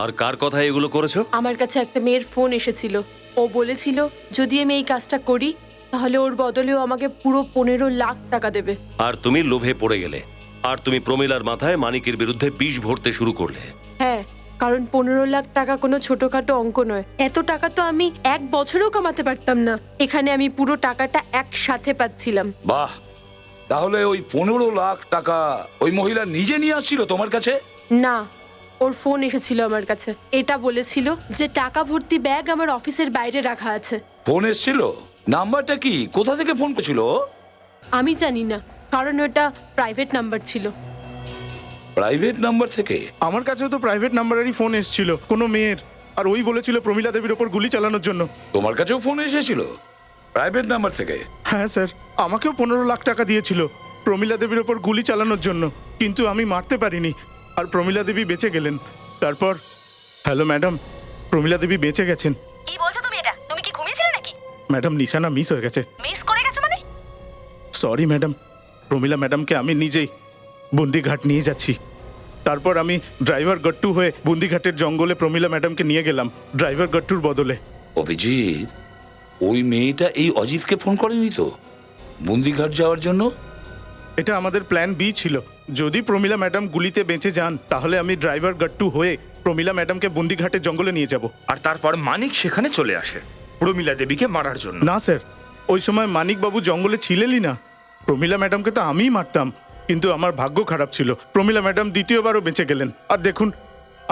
আর কার কথায় এগুলো করেছো? আমার কাছে একটা মেয়ের ফোন এসেছিল। ও বলেছিল যদি আমি এই কাজটা করি তাহলে ওর বদলেও আমাকে পুরো 15 লাখ টাকা দেবে। আর তুমি লোভে পড়ে গেলে, আর তুমি প্রমিলার মাথায় মানিকের বিরুদ্ধে বিষ ভরতে শুরু করলে। হ্যাঁ, কারণ 15 লাখ টাকা কোনো ছোটখাটো অঙ্ক নয়। এত টাকা তো আমি 1 বছরেও কামাতে পারতাম না। এখানে আমি পুরো টাকাটা একসাথে পাচ্ছিলাম। বাহ, তাহলে ওই 15 লাখ টাকা ওই মহিলা নিজে নিয়ে আসছিল তোমার কাছে? না, ওর ফোন এসেছিল আমার কাছে। এটা বলেছিল যে টাকা ভর্তি ব্যাগ আমার অফিসের বাইরে রাখা আছে। ফোন এসেছিল? নাম্বারটা কি? কোথা থেকে ফোন করেছিল? আমি জানি না, কারণ ওটা প্রাইভেট নাম্বার ছিল। প্রাইভেট নাম্বার থেকে? আমার কাছেও তো প্রাইভেট নাম্বারেরই ফোন এসেছিল, কোনো মেয়ের, আর ওই বলেছিল প্রমিলা দেবীর ওপর গুলি চালানোর জন্য। তোমার কাছেও ফোন এসেছিল প্রাইভেট নাম্বার থেকে? হ্যাঁ স্যার, আমাকেও 15 লাখ টাকা দিয়েছিল প্রমিলা দেবীর ওপর গুলি চালানোর জন্য, কিন্তু আমি মারতে পারিনি, আর প্রমিলা দেবী বেঁচে গেলেন। তারপর, হ্যালো ম্যাডাম, প্রমিলা দেবী বেঁচে গেছেন। কি বলছো তুমি এটা? তুমি কি ঘুমিয়েছিলে নাকি? ম্যাডাম, নিশানা মিস হয়ে গেছে। মিস করে গেছো মানে? সরি ম্যাডাম, প্রমিলা ম্যাডামকে আমি নিজেই বন্দিঘাট নিয়ে যাচ্ছি। তারপর আমি ড্রাইভার গট্টু হয়ে বন্দিঘাটের জঙ্গলে প্রমিলা ম্যাডামকে নিয়ে গেলাম ড্রাইভার গট্টুর বদলে। অভিজিৎ, ওই মেয়েটা এই অজিতকে ফোন করেনি তো বন্দিঘাট যাওয়ার জন্য? এটা আমাদের প্ল্যান বি ছিল। যদি প্রমিলা ম্যাডাম গুলিতে বেঁচে যান তাহলে আমি ড্রাইভার গট্টু হয়ে প্রমীলা ম্যাডামকে বন্দিঘাটের জঙ্গলে নিয়ে যাব। আর তারপর মানিক সেখানে চলে আসে প্রমীলা দেবীকে মারার জন্য। না স্যার, ওই সময় মানিকবাবু জঙ্গলে ছিলেনই না। প্রমীলা ম্যাডামকে তো আমিই মারতাম, কিন্তু আমার ভাগ্য খারাপ ছিল, প্রমীলা ম্যাডাম দ্বিতীয়বারও বেঁচে গেলেন। আর দেখুন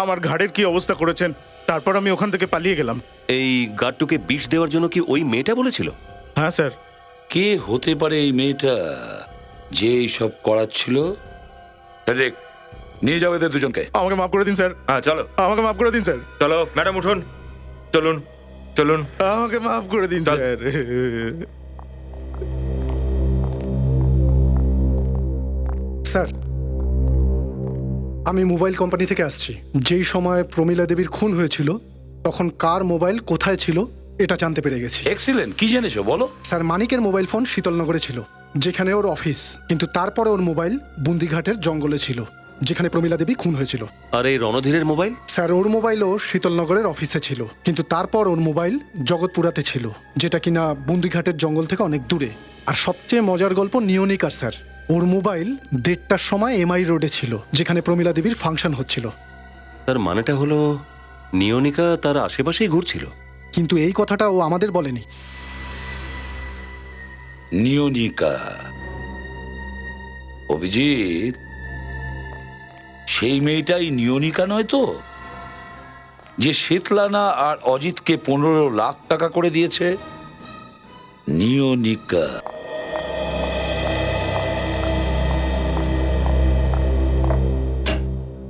আমার ঘাড়ের কি অবস্থা করেছেন। তারপর আমি ওখান থেকে পালিয়ে গেলাম। এই গার্ডটুকে বিষ দেওয়ার জন্য কি ওই মেয়েটা বলেছিল? হ্যাঁ স্যার। কে হতে পারে এই মেয়েটা যে এইসব করাচ্ছিল? নিয়ে যাও এদের দুজনকে। আমাকে মাফ করে দিন স্যার। হ্যাঁ চলো, আমাকে মাফ করে দিন স্যার। চলো ম্যাডাম উঠুন, চলুন চলুন। আমাকে মাফ করে দিন স্যার। স্যার, আমি মোবাইল কোম্পানি থেকে আসছি। যেই সময় প্রমীলা দেবীর খুন হয়েছিল তখন কার মোবাইল কোথায় ছিল এটা জানতে পেরে গেছি। এক্সিলেন্ট, কি জেনেছো বলো? স্যার, মানিকের মোবাইল ফোন শীতলনগরে ছিল, যেখানে ওর অফিস, কিন্তু তারপরে ওর মোবাইল বুন্দিঘাটের জঙ্গলে ছিল, যেখানে প্রমীলা দেবী খুন হয়েছিল। আর এই রণধীরের মোবাইল? স্যার, ওর মোবাইলও শীতলনগরের অফিসে ছিল, কিন্তু তারপর ওর মোবাইল জগৎপুরাতে ছিল, যেটা কিনা বুন্দিঘাটের জঙ্গল থেকে অনেক দূরে। আর সবচেয়ে মজার গল্প নিয়নিকার স্যার। ওর মোবাইল 1:30টার সময় এমআই রোডে ছিল, যেখানে প্রমীলা দেবীর ফাংশন হচ্ছিল। তার মানেটা হলো নিয়নিকা তার আশেপাশেই ঘুরছিল। কিন্তু এই কথাটা ও আমাদের বলেনি। নিয়নিকা? অভিজিৎ, সেই মেয়েটাই নিয়নিকা নয় তো, যে শীতলানা আর অজিতকে 15 লাখ টাকা করে দিয়েছে? নিয়নিকা।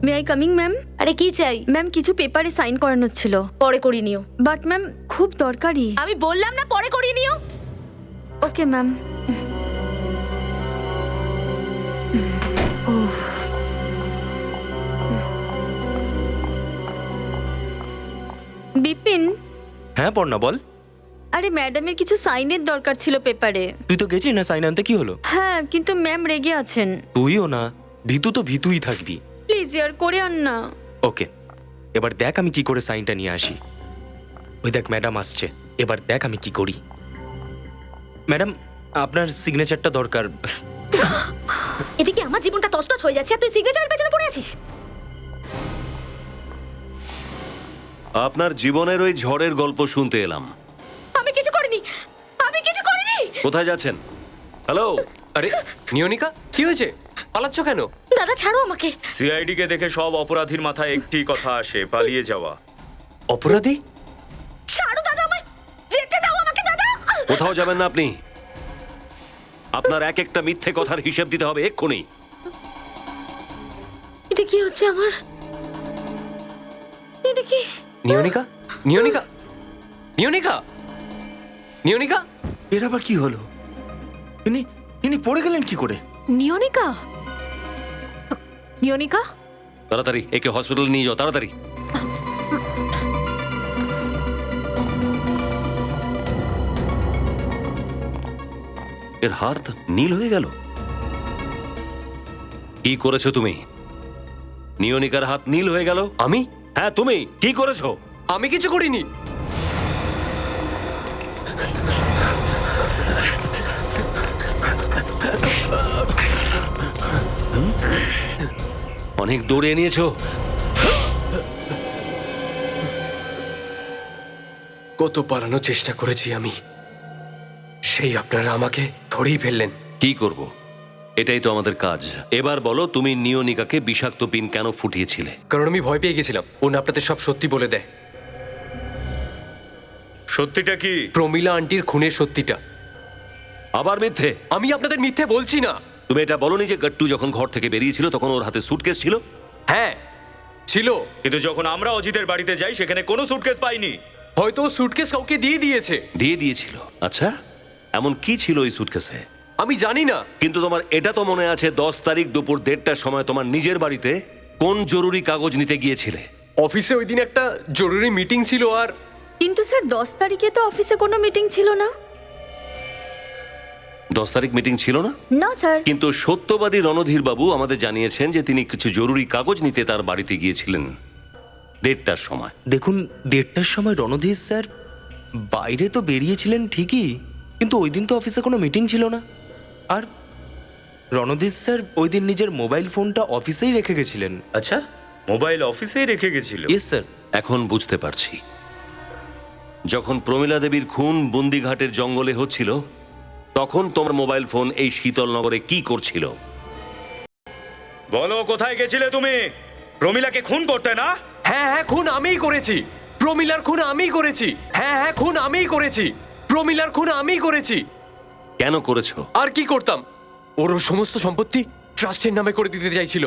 May I coming ma'am? আরে কি চাই? ম্যাম কিছু পেপারে সাইন করানোর ছিল। পরে করিয়ে নিও। বাট ম্যাম খুব দরকারি। আমি বললাম না পরে করিয়ে নিও। Okay ma'am. বিপিন। হ্যাঁ পড়না বল। আরে ম্যাডামের কিছু সাইনের দরকার ছিল পেপারে। তুই তো গেছিস না সাইন আনতে, কি হলো? হ্যাঁ, কিন্তু ম্যাম রেগে আছেন। তুইও না, ভীতু তো ভীতুই থাকবি। প্লিজ ইয়ার করে আন না। ওকে, এবার দেখ আমি কি করে সাইনটা নিয়ে আসি। ওই দেখ ম্যাডাম আসছে, এবার দেখ আমি কি করি। ম্যাডাম, আপনার সিগনেচারটা দরকার। এদিকে আমার জীবনটা তছনছ হয়ে যাচ্ছে আর তুই সিগনেচারের পেছনে পড়ে আছিস। আপনার জীবনের ওই ঝড়ের গল্প শুনতে এলাম। আমি কিছু করিনি, আমি কিছু করিনি। কোথায় যাচ্ছেন? হ্যালো? আরে নিয়নিকা, কি হয়েছে? পালাচ্ছ কেন? দাদা ছাড়ো আমাকে। সিআইডি কে দেখে সব অপরাধীর মাথায় একটি কথা আসে, পালিয়ে যাওয়া। অপরাধী? ছাড়ো দাদা আমায়, যেতে দাও আমাকে দাদা। কোথাও যাবেন না আপনি। আপনার এক একটা মিথ্যে কথার হিসেব দিতে হবে এক্ষুনি। এটা কি হচ্ছে আমার? এটা কি? নিয়নিকা, নিয়নিকা, নিয়নিকা, নিয়নিকা, এর আবার কি হলো? ইনি পড়ে গেলেন কি করে? নিয়নিকা, নিয়নিকা, তাড়াতাড়ি একে হসপিটালে নিয়ে যাও, তাড়াতাড়ি। এর হাত নীল হয়ে গেল। কি করেছো তুমি? নিয়নিকার হাত নীল হয়ে গেল। আমি? হ্যাঁ তুমি কি করেছো? আমি কিছু করিনি। অনেক দৌড়ে নিয়েছো। কত পালানোর চেষ্টা করেছি আমি, সেই আপনারা আমাকে ধরেই ফেললেন। কি করব, এটাই তো আমাদের কাজ। এবার বলো, তুমি নিয়নিকাকে বিষাক্ত পিন কেন ফুটিয়েছিলে? কারণ আমি ভয় পেয়ে গেছিলাম ও না আপনাদের সব সত্যি বলে দেয়। সত্যিটা কি? প্রমীলা আন্টির খুনের সত্যিটা। আবার মিথ্যে? আমি আপনাদের মিথ্যে বলছি না। তুমি এটা বলনি যে গট্টু যখন ঘর থেকে বেরিয়েছিল তখন ওর হাতে সুটকেস ছিল? হ্যাঁ ছিল, কিন্তু যখন আমরা অজিতের বাড়িতে যাই সেখানে কোনো সুটকেস পাইনি। হয়তো সুটকেস কাউকে দিয়ে দিয়েছে। দিয়ে দিয়েছিল? আচ্ছা, এমন কি ছিল ওই সুটকেসে? আমি জানি না। কিন্তু তোমার এটা তো মনে আছে 10 তারিখ দুপুর 1:30টার সময় তোমার নিজের বাড়িতে কোন জরুরি কাগজ নিতে গিয়েছিলে? অফিসে ওই দিন একটা জরুরি মিটিং ছিল। আর কিন্তু স্যার 10 তারিখে তো অফিসে কোনো মিটিং ছিল না। 10 তারিখ মিটিং ছিল না? না স্যার। কিন্তু সত্যবাদী রণধীর বাবু আমাদের জানিয়েছেন যে তিনি কিছু জরুরি কাগজ নিতে তার বাড়িতে গিয়েছিলেন 1:30টার সময়। দেখুন, 1:30টার সময় রণধীর স্যার বাইরে তো বেরিয়েছিলেন ঠিকই, কিন্তু ওই দিন তো অফিসে কোনো মিটিং ছিল না। আর রণধীর স্যার ওই দিন নিজের মোবাইল ফোনটা অফিসেই রেখে গেছিলেন। আচ্ছা, মোবাইল অফিসেই রেখে গেছিল। ইয়েস স্যার, এখন বুঝতে পারছি। যখন প্রমীলা দেবীর খুন বন্দিঘাটের জঙ্গলে হচ্ছিল, তখন তোমার মোবাইল ফোন এই শীতলনগরে কি করছিল? বলো, কোথায় গেছিলে তুমি? প্রমীলাকে খুন করতে না? হ্যাঁ হ্যাঁ, খুন আমিই করেছি। প্রমীলার খুন আমিই করেছি। হ্যাঁ হ্যাঁ, খুন আমিই করেছি। প্রমীলার খুন আমিই করেছি। কেন করেছো? আর কি করতাম? ওর সমস্ত সম্পত্তি ট্রাস্টের নামে করে দিতে চাইছিল,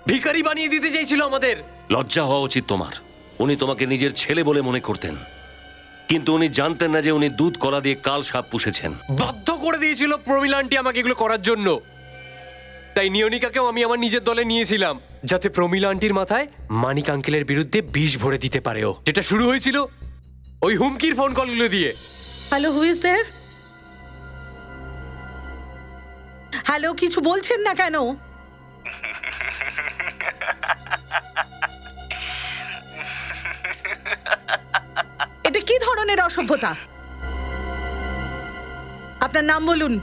ভিখারি বানিয়ে দিতে চাইছিল আমাদের। লজ্জা হওয়া উচিত তোমার। উনি তোমাকে নিজের ছেলে বলে মনে করতেন, কিন্তু উনি জানতেন না যে উনি দুধ কলা দিয়ে কাল সাপ পুষেছেন। বাধ্য করে দিয়েছিল প্রমীলা আন্টি আমাকে এগুলো করার জন্য। তাই নিয়নিকাকেও আমি আমার নিজের দলে নিয়েছিলাম, যাতে প্রমীলা আন্টির মাথায় মানিক আঙ্কেলের বিরুদ্ধে বিষ ভরে দিতে পারে ও। যেটা শুরু হয়েছিল ওই হুমকির ফোন কলগুলো দিয়ে। Hello, who is there? Hello, কিছু বলছেন না কেন? এটা কি ধরনের অসভ্যতা? আপনার নাম বলুন।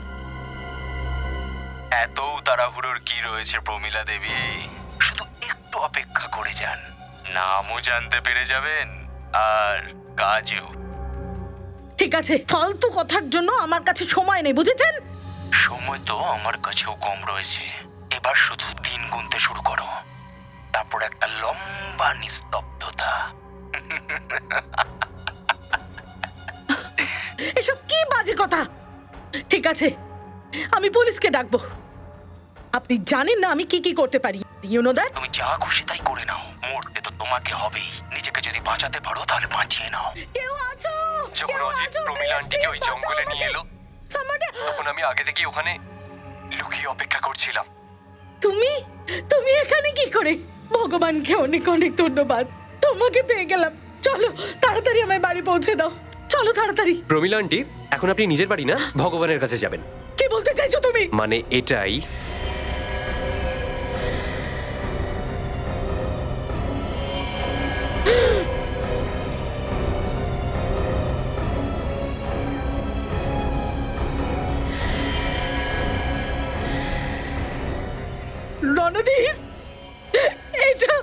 এত তাড়াহুড়োর কি রয়েছে প্রমীলা দেবী? শুধু একটু অপেক্ষা করে যান, নামও জানতে পেরে যাবেন আর কাজও। ঠিক আছে, ফালতু কথার জন্য আমার কাছে সময় নেই, বুঝেছেন? সময় তো আমার কাছেও কম রয়েছে। এবার শুধু দিন গুনতে শুরু করো, তারপর একটা লম্বা নিস্তব্ধতা। এসব কি বাজে কথা? ঠিক আছে, আমি পুলিশকে ডাকবো। আপনি জানেন না আমি কি কি করতে পারি। You know that? তুমি যা খুশি তাই করে নাও, মরতে তো তোমাকে হবেই। নিজেকে যদি বাঁচাতে পারো তাহলে বাঁচিয়ে নাও। কেউ আছো? যখন অজিত প্রমীলা আন্টিকে ওই জঙ্গলে নিয়ে এলো, তখন আমি আগে থেকেই ওখানে লুকিয়ে অপেক্ষা করছিলাম। তুমি তুমি এখানে কি করে? ভগবানকে অনেক অনেক ধন্যবাদ, তোমাকে পেয়ে গেলাম। চলো তাড়াতাড়ি আমায় বাড়ি পৌঁছে দাও, চলো তাড়াতাড়ি। প্রমীলা আন্টি, এখন আপনি নিজের বাড়ি না ভগবানের কাছে যাবেন। কি বলতে চাইছো তুমি? মানে এটাই। রণধীর, এটা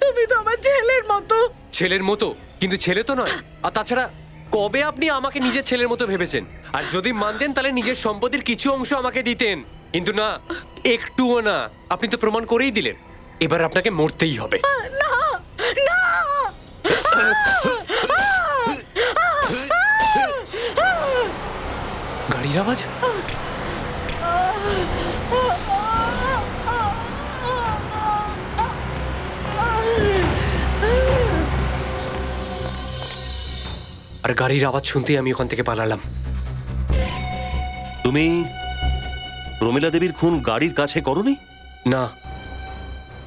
তুমি তো আমার ছেলের মতো। ছেলের মতো? কিন্তু ছেলে তো নয়। আর তাছাড়া কবে আপনি আমাকে নিজের ছেলের মতো ভেবেছেন? আর যদি মানতেন তাহলে নিজের সম্পত্তির কিছু অংশ আমাকে দিতেন, কিন্তু না, একটুও না। আপনি তো প্রমাণ করেই দিলেন। এবার আপনাকে মরতেই হবে। না না, গাড়ির আওয়াজ। আর গাড়ির আওয়াজ শুনতেই আমি ওখান থেকে পালালাম। তুমি প্রমীলা দেবীর খুন গাড়ির কাছে করনি? না,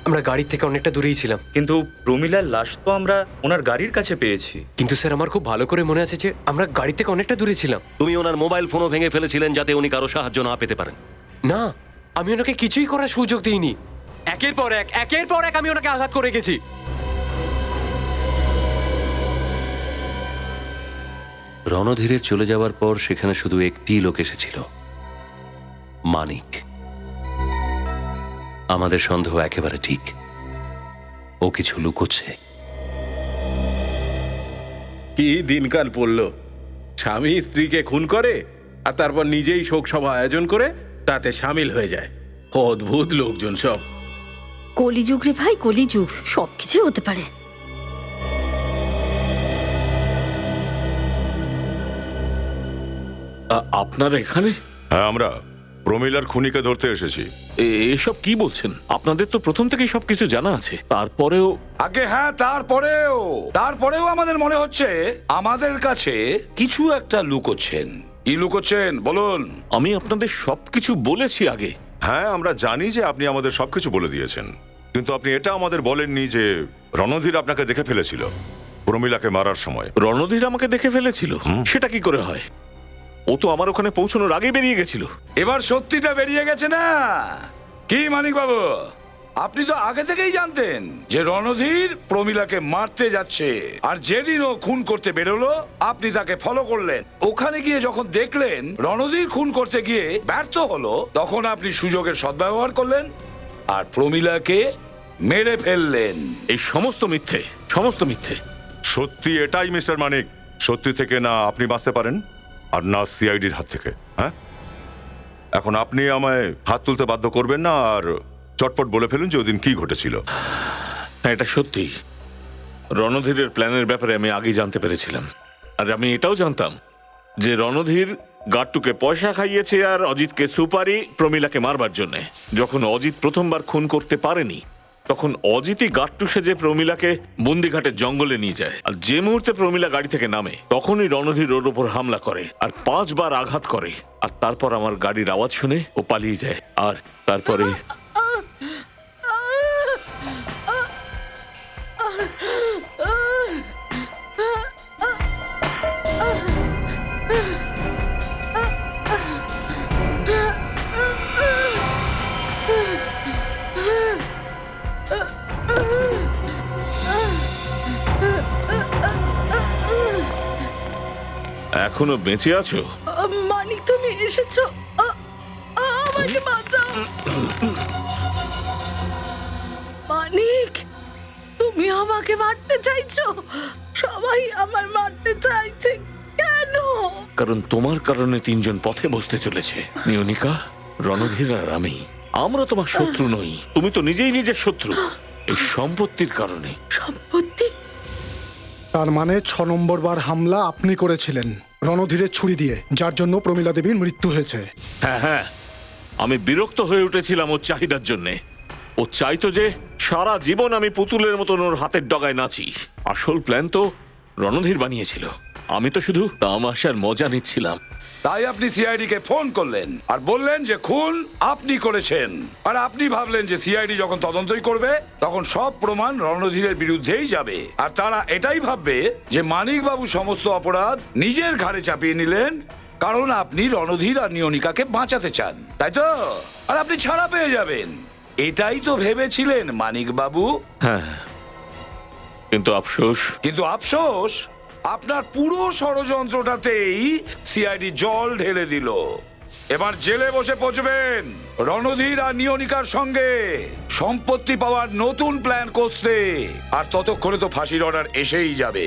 আমরা গাড়ির থেকে অনেকটা দূরেই ছিলাম। কিন্তু প্রমীলার লাশ তো আমরা ওনার গাড়ির কাছে পেয়েছি। কিন্তু স্যার, আমার খুব ভালো করে মনে আছে যে আমরা গাড়ি থেকে অনেকটা দূরে ছিলাম। তুমি ওনার মোবাইল ফোনও ভেঙে ফেলেছিলেন যাতে উনি কারো সাহায্য না পেতে পারেন। না, আমি ওনাকে কিছুই করার সুযোগ দিইনি। একের পর এক আমি ওনাকে আঘাত করে গেছি। রণধীরের চলে যাওয়ার পর সেখানে শুধু একটি লোক এসেছিল, মানিক। আমাদের সন্দেহ একেবারে ঠিক, ও কিছু লুকোচ্ছে। কি দিনকাল পড়লো! স্বামী স্ত্রীকে খুন করে আর তারপর নিজেই শোক সভা আয়োজন করে তাতে সামিল হয়ে যায়। অদ্ভুত লোকজন সব। কলিযুগ রে ভাই, কলিযুগ, সবকিছু হতে পারে। আপনারা এখানে? হ্যাঁ, আমরা প্রমীলার খুনিকে ধরতে এসেছি। এসব কি বলছেন? আপনাদের তো প্রথম থেকেই সবকিছু জানা আছে, তারপরেও। আগে হ্যাঁ, তারপরেও আমাদের মনে হচ্ছে আমাদের কাছে কিছু একটা লুকোচ্ছেন। কি লুকোচ্ছেন বলুন? আমি আপনাদের সবকিছু বলেছি আগে। হ্যাঁ, আমরা জানি যে আপনি আমাদের সবকিছু বলে দিয়েছেন, কিন্তু আপনি এটা আমাদের বলেননি যে রণধীর আপনাকে দেখে ফেলেছিল প্রমীলাকে মারার সময়। রণধীর আমাকে দেখে ফেলেছিল? সেটা কি করে হয়? ও তো আমার ওখানে পৌঁছানোর আগে বেরিয়ে গেছিল। এবার সত্যিটা বেরিয়ে গেছে না কি মানিক বাবু? আপনি তো আগে থেকেই জানতেন যে রণধীর প্রমীলাকে মারতে যাচ্ছে, আর যেদিন ও খুন করতে বেরোলো আপনি তাকে ফলো করলেন। ওখানে গিয়ে যখন দেখলেন রণধীর খুন করতে গিয়ে ব্যর্থ হলো, তখন আপনি সুযোগের সদ্ব্যবহার করলেন আর প্রমীলাকে মেরে ফেললেন। এই সমস্ত মিথ্যে, সমস্ত মিথ্যে। সত্যি এটাই মিস্টার মানিক, সত্যি থেকে না আপনি বাঁচতে পারেন আর না সিআইডির হাত থেকে। হ্যাঁ, এখন আপনি আমায় হাত তুলতে বাধ্য করবেন না, আর চটপট বলে ফেলুন যে ওদিন কি ঘটেছিল। হ্যাঁ, এটা সত্যি। রণধীরের প্ল্যানের ব্যাপারে আমি আগেই জানতে পেরেছিলাম। আর আমি এটাও জানতাম যে রণধীর গাট্টুকে পয়সা খাইয়েছে আর অজিতকে সুপারি প্রমীলাকে মারবার জন্যে। যখন অজিত প্রথমবার খুন করতে পারেনি, তখন অজিতই গাট্টু সেজে প্রমীলাকে বন্দিঘাটের জঙ্গলে নিয়ে যায়। আর যে মুহূর্তে প্রমীলা গাড়ি থেকে নামে, তখনই রণধীর ওর ওপর হামলা করে আর 5 বার আঘাত করে। আর তারপর আমার গাড়ির আওয়াজ শুনে ও পালিয়ে যায়। আর তারপরে এখনো বেঁচে আছো? মানিক, তুমি এসেছো? আমাকে বাঁচাও মানিক, তুমি আমাকে মারতে চাইছো? সবাই আমার মারতে চাইছে কেন? কারণ তোমার কারণে 3 জন পথে বসতে চলেছে, নিয়নিকা, রণধীর আর আমি। আমরা তোমার শত্রু নই, তুমি তো নিজেই নিজের শত্রু, এই সম্পত্তির কারণে। সম্পত্তি? তার মানে 6 নম্বর বার হামলা আপনি করেছিলেন রণধীরের ছুরি দিয়ে, যার জন্য প্রমীলা দেবীর মৃত্যু হয়েছে। হ্যাঁ হ্যাঁ, আমি বিরক্ত হয়ে উঠেছিলাম ওর চাহিদার জন্যে। ও চাইতো যে সারা জীবন আমি পুতুলের মতন ওর হাতের ডগায় নাচি। আসল প্ল্যান তো রণধীর বানিয়েছিল, আমি তো শুধু তামাশার মজা নিচ্ছিলাম। তাই আপনি সিআইডি কে ফোন করলেন আর বললেন যে খুন আপনি করেছেন। আর আপনি ভাবলেন যে সিআইডি যখন তদন্তই করবে, তখন সব প্রমাণ রণধীরের বিরুদ্ধেই যাবে। আর তারা এটাই ভাববে যে মানিক বাবু সমস্ত অপরাধ নিজের ঘাড়ে চাপিয়ে নিলেন, কারণ আপনি রণধীর আর নিয়নিকাকে বাঁচাতে চান, তাই তো? আর আপনি ছাড়া পেয়ে যাবেন, এটাই তো ভেবেছিলেন মানিক বাবু। হ্যাঁ, কিন্তু আফসোস আপনার পুরো ষড়যন্ত্রটাতেই সিআইডি জল ঢেলে দিল। এবার জেলে বসে পচবেন রণধীর আর নিয়নিকার সঙ্গে সম্পত্তি পাওয়ার নতুন প্ল্যান করতে। আর ততক্ষণে তো ফাঁসির অর্ডার এসেই যাবে।